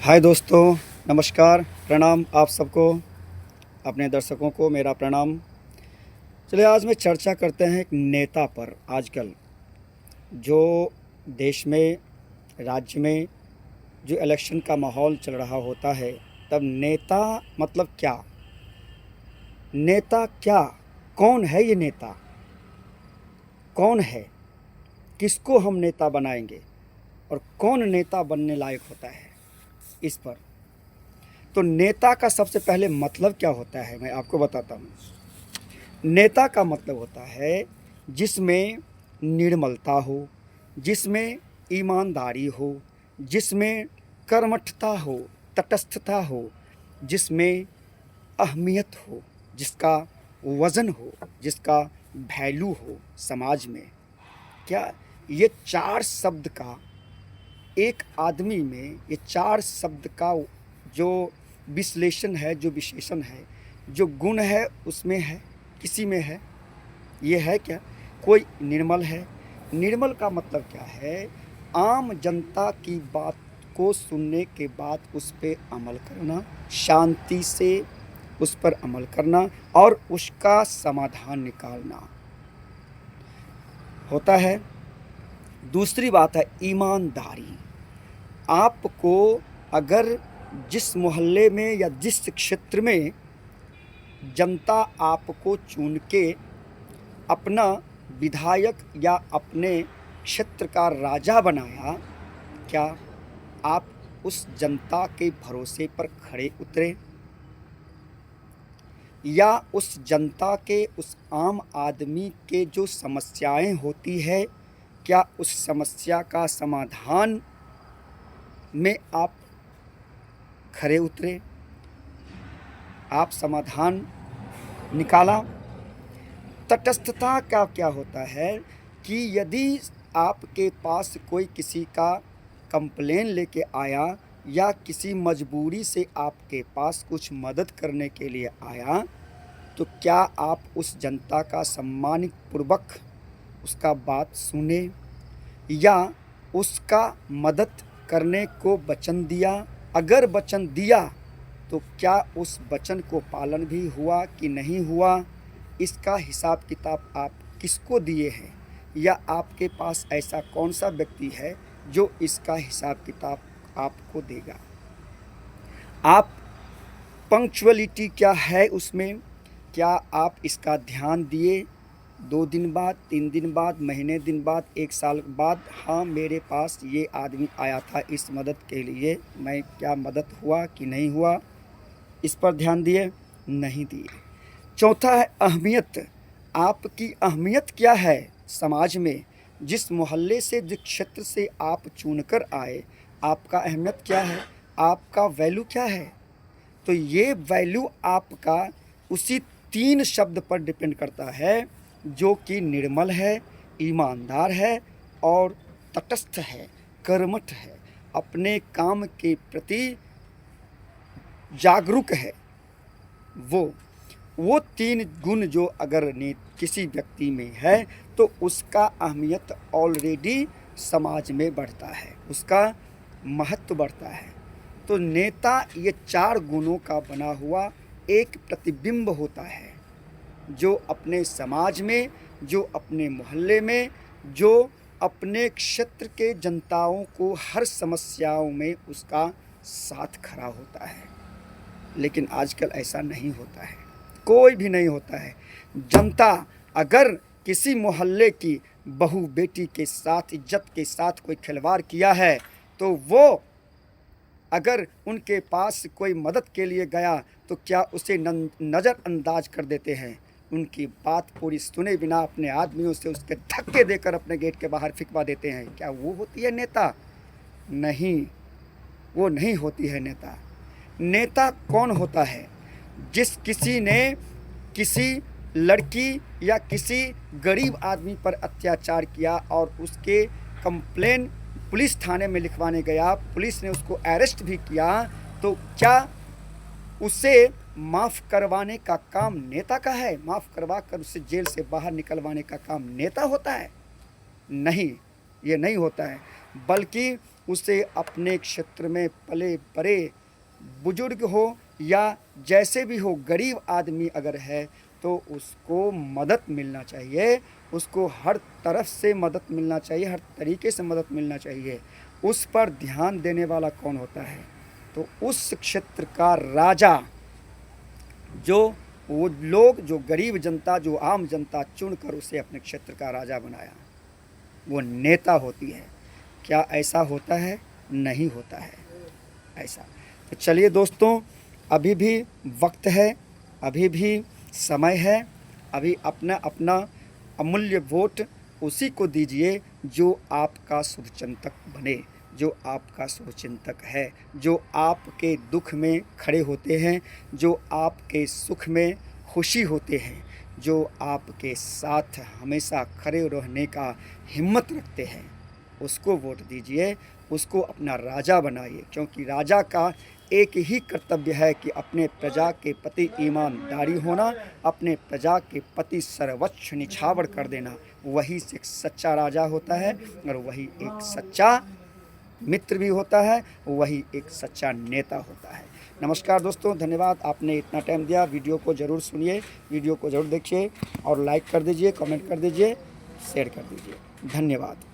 हाय दोस्तों, नमस्कार, प्रणाम आप सबको, अपने दर्शकों को मेरा प्रणाम। चलिए आज मैं चर्चा करते हैं एक नेता पर। आजकल जो देश में, राज्य में जो इलेक्शन का माहौल चल रहा होता है, तब नेता मतलब क्या? नेता क्या? कौन है ये नेता? कौन है? किसको हम नेता बनाएंगे और कौन नेता बनने लायक होता है? इस पर तो नेता का सबसे पहले मतलब क्या होता है, मैं आपको बताता हूँ। नेता का मतलब होता है जिसमें निर्मलता हो, जिसमें ईमानदारी हो, जिसमें कर्मठता हो, तटस्थता हो, जिसमें अहमियत हो, जिसका वज़न हो, जिसका वैल्यू हो समाज में। क्या ये चार शब्द का एक आदमी में, ये चार शब्द का जो विश्लेषण है, जो विशेषण है, जो गुण है उसमें है, किसी में है? ये है क्या? कोई निर्मल है। निर्मल का मतलब क्या है? आम जनता की बात को सुनने के बाद उस पे अमल करना, शांति से उस पर अमल करना और उसका समाधान निकालना होता है। दूसरी बात है ईमानदारी। आपको अगर जिस मोहल्ले में या जिस क्षेत्र में जनता आपको चुन के अपना विधायक या अपने क्षेत्र का राजा बनाया, क्या आप उस जनता के भरोसे पर खड़े उतरे? या उस जनता के, उस आम आदमी के जो समस्याएं होती है, क्या उस समस्या का समाधान में आप खड़े उतरे? आप समाधान निकाला? तटस्थता का क्या होता है कि यदि आपके पास कोई किसी का कंप्लेन लेके आया या किसी मजबूरी से आपके पास कुछ मदद करने के लिए आया, तो क्या आप उस जनता का सम्मानपूर्वक उसका बात सुने या उसका मदद करने को वचन दिया? अगर वचन दिया तो क्या उस वचन को पालन भी हुआ कि नहीं हुआ? इसका हिसाब किताब आप किसको दिए हैं? या आपके पास ऐसा कौन सा व्यक्ति है जो इसका हिसाब किताब आपको देगा? आप पंक्चुअलिटी क्या है उसमें? क्या आप इसका ध्यान दिए? 2 दिन बाद, 3 दिन बाद, महीने दिन बाद, 1 साल बाद, हाँ मेरे पास ये आदमी आया था इस मदद के लिए, मैं क्या मदद हुआ कि नहीं हुआ, इस पर ध्यान दिए? नहीं दिए। चौथा है अहमियत। आपकी अहमियत क्या है समाज में? जिस मोहल्ले से, जिस क्षेत्र से आप चुनकर आए, आपका अहमियत क्या है? आपका वैल्यू क्या है? तो ये वैल्यू आपका उसी 3 शब्द पर डिपेंड करता है, जो कि निर्मल है, ईमानदार है और तटस्थ है, कर्मठ है, अपने काम के प्रति जागरूक है। वो 3 गुण जो अगर किसी व्यक्ति में है तो उसका अहमियत ऑलरेडी समाज में बढ़ता है, उसका महत्व बढ़ता है। तो नेता ये 4 गुणों का बना हुआ एक प्रतिबिंब होता है, जो अपने समाज में, जो अपने मोहल्ले में, जो अपने क्षेत्र के जनताओं को हर समस्याओं में उसका साथ खड़ा होता है। लेकिन आजकल ऐसा नहीं होता है, कोई भी नहीं होता है। जनता अगर किसी मोहल्ले की बहू बेटी के साथ, इज्जत के साथ कोई खिलवाड़ किया है, तो वो अगर उनके पास कोई मदद के लिए गया तो क्या उसे नज़रअंदाज कर देते हैं? उनकी बात पूरी सुने बिना अपने आदमियों से उसके धक्के देकर अपने गेट के बाहर फिकवा देते हैं। क्या वो होती है नेता? नहीं, वो नहीं होती है नेता। नेता कौन होता है? किसी ने किसी लड़की या किसी गरीब आदमी पर अत्याचार किया और उसके कंप्लेन पुलिस थाने में लिखवाने गया, पुलिस ने उसको अरेस्ट भी किया, तो क्या उसे माफ़ करवाने का काम नेता का है? माफ़ करवा कर उसे जेल से बाहर निकलवाने का काम नेता होता है? नहीं, ये नहीं होता है। बल्कि उसे अपने क्षेत्र में पले बड़े बुजुर्ग हो या जैसे भी हो, गरीब आदमी अगर है तो उसको मदद मिलना चाहिए, उसको हर तरफ से मदद मिलना चाहिए, हर तरीके से मदद मिलना चाहिए। उस पर ध्यान देने वाला कौन होता है? तो उस क्षेत्र का राजा, जो वो लोग, जो गरीब जनता, जो आम जनता चुनकर उसे अपने क्षेत्र का राजा बनाया, वो नेता होती है। क्या ऐसा होता है? नहीं होता है ऐसा। तो चलिए दोस्तों, अभी भी वक्त है, अभी भी समय है, अभी अपना अपना अमूल्य वोट उसी को दीजिए जो आपका शुभचिंतक बने, जो आपका शुभचिंतक है, जो आपके दुख में खड़े होते हैं, जो आपके सुख में खुशी होते हैं, जो आपके साथ हमेशा खड़े रहने का हिम्मत रखते हैं, उसको वोट दीजिए, उसको अपना राजा बनाइए। क्योंकि राजा का एक ही कर्तव्य है कि अपने प्रजा के प्रति ईमानदारी होना, अपने प्रजा के प्रति सर्वोच्च निछावर कर देना। वही एक सच्चा राजा होता है और वही एक सच्चा मित्र भी होता है, वही एक सच्चा नेता होता है। नमस्कार दोस्तों, धन्यवाद, आपने इतना टाइम दिया। वीडियो को ज़रूर सुनिए, वीडियो को ज़रूर देखिए और लाइक कर दीजिए, कमेंट कर दीजिए, शेयर कर दीजिए। धन्यवाद।